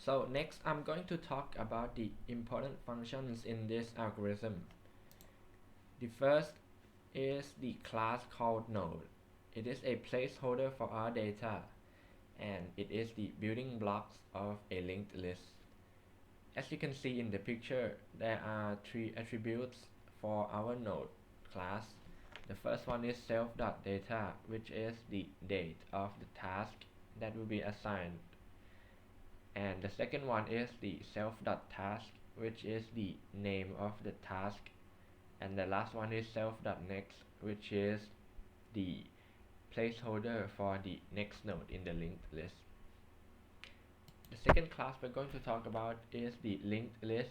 So next I'm going to talk about the important functions in this algorithm. The first is the class called node. It is a placeholder for our data and it is the building blocks of a linked list. As you can see in the picture, there are three attributes for our node class. The first one is self.data, which is the date of the task that will be assigned. And the second one is the self.task, which is the name of the task. And the last one is self.next, which is the placeholder for the next node in the linked list. The second class we're going to talk about is the linked list.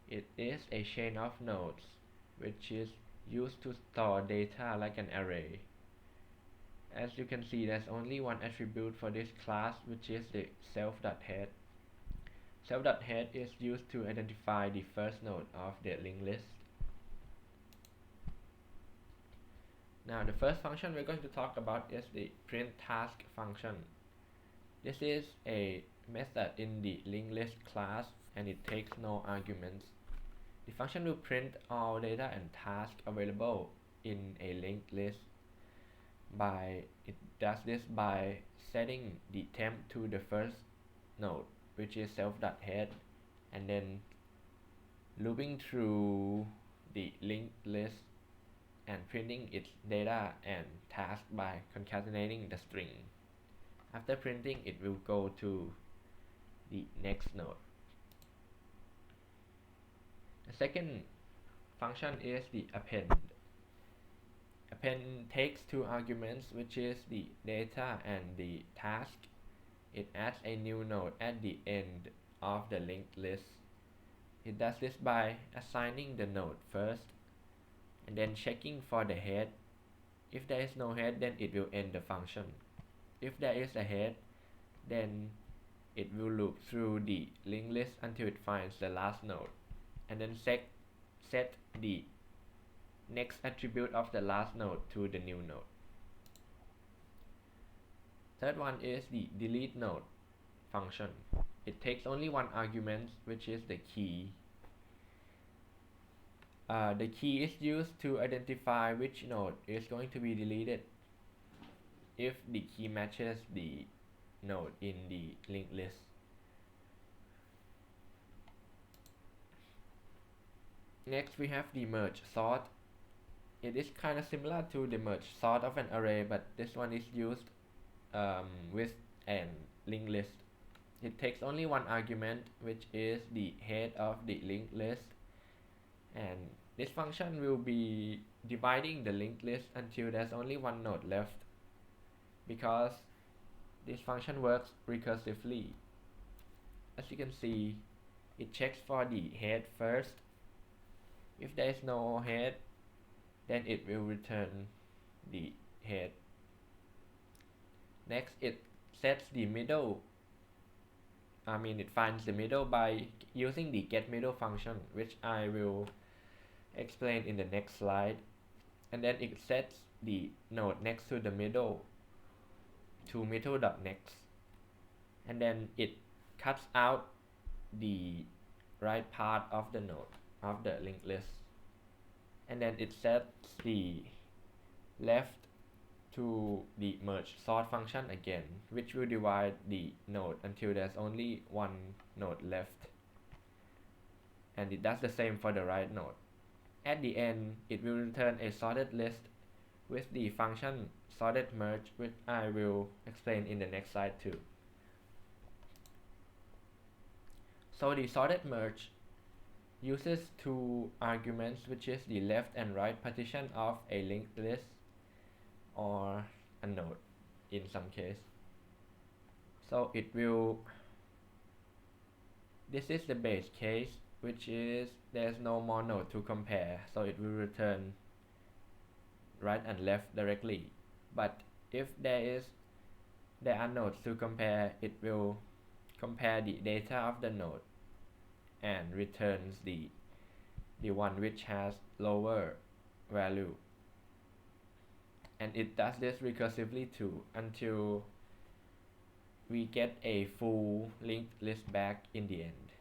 It is a chain of nodes which is used to store data like an array. As you can see, there's only one attribute for this class, which is the self.head. Self.head is used to identify the first node of the linked list. Now the first function we're going to talk about is the print task function. This is a method in the linked list class and it takes no arguments. The function will print all data and tasks available in a linked list. It does this by setting the temp to the first node, which is self.head, and then looping through the linked list and printing its data and task by concatenating the string. After printing, it will go to the next node. The second function is the append. Append takes two arguments, which is the data and the task. It adds a new node at the end of the linked list. It does this by assigning the node first and then checking for the head. If there is no head, then it will end the function. If there is a head, then it will loop through the linked list until it finds the last node and then set the next attribute of the last node to the new node. Third one is the delete node function. It takes only one argument, which is the key. The key is used to identify which node is going to be deleted if the key matches the node in the linked list. Next we have the merge sort. It is kind of similar to the merge sort of an array, but this one is used with an linked list. It takes only one argument, which is the head of the linked list, and this function will be dividing the linked list until there's only one node left, because this function works recursively. As you can see, it checks for the head first. If there is no head, then it will return the head. Next, it sets the middle. It finds the middle by using the getMiddle function, which I will explain in the next slide. And then it sets the node next to the middle to middle.next. And then it cuts out the right part of the node of the linked list. And then it sets the left to the merge sort function again, which will divide the node until there's only one node left. And it does the same for the right node. At the end, it will return a sorted list with the function sorted merge, which I will explain in the next slide too. So the sorted merge uses two arguments, which is the left and right partition of a linked list or a node in some case. So this is the base case, which is there's no more node to compare, so it will return right and left directly. But if there are nodes to compare, it will compare the data of the node and returns the one which has lower value. And it does this recursively too until we get a full linked list back in the end.